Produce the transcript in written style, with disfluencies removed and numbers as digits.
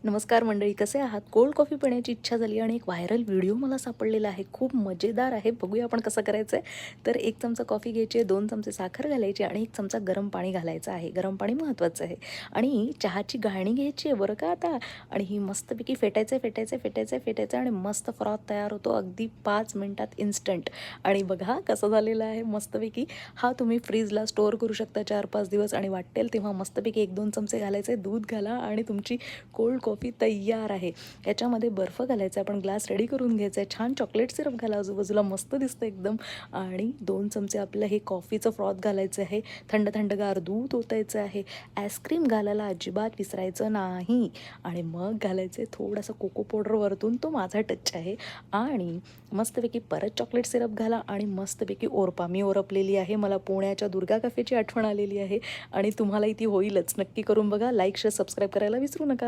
नमस्कार मंडळी, कसे आहात? कोल्ड कॉफी पिण्याची इच्छा झाली आणि एक व्हायरल व्हिडिओ मला सापडलेला आहे. खूप मजेदार आहे. बघूया आपण कसं करायचं आहे. तर 1 चमचा कॉफी घ्यायची आहे, 2 चमचे साखर घालायची आणि 1 चमचा गरम पाणी घालायचं आहे. गरम पाणी महत्त्वाचं आहे आणि चहाची गाळणी घ्यायची आहे बरं का आता आणि ही मस्तपैकी फेटायचं आणि मस्त फ्रॉथ तयार होतो अगदी 5 मिनिटात इन्स्टंट. आणि बघा कसं झालेलं आहे मस्तपैकी. हा तुम्ही फ्रीजला स्टोअर करू शकता 4-5 दिवस आणि वाटेल तेव्हा मस्तपैकी 1-2 चमचे घालायचे, दूध घाला आणि तुमची कोल्ड कॉफी तयार आहे. याच्यामध्ये बर्फ घालायचा, आपण ग्लास रेडी करून घ्यायचा आहे. छान चॉकलेट सिरप घाला आजूबाजूला, मस्त दिसतं एकदम. आणि 2 चमचे आपलं हे कॉफीचं फ्रॉथ घालायचं आहे. थंडगार दूध ओतायचं आहे. आईस्क्रीम घालायला अजिबात विसरायचं नाही. आणि मग घालायचे थोडंसं कोको पावडर वरतून, तो माझा टच आहे. आणि मस्तपैकी परत चॉकलेट सिरप घाला आणि मस्तपैकी ओरपा. मी ओरपलेली आहे. मला पुण्याच्या दुर्गा कॅफेची आठवण आलेली आहे आणि तुम्हालाही ती होईलच. नक्की करून बघा. लाईक, शेअर, सबस्क्राईब करायला विसरू नका.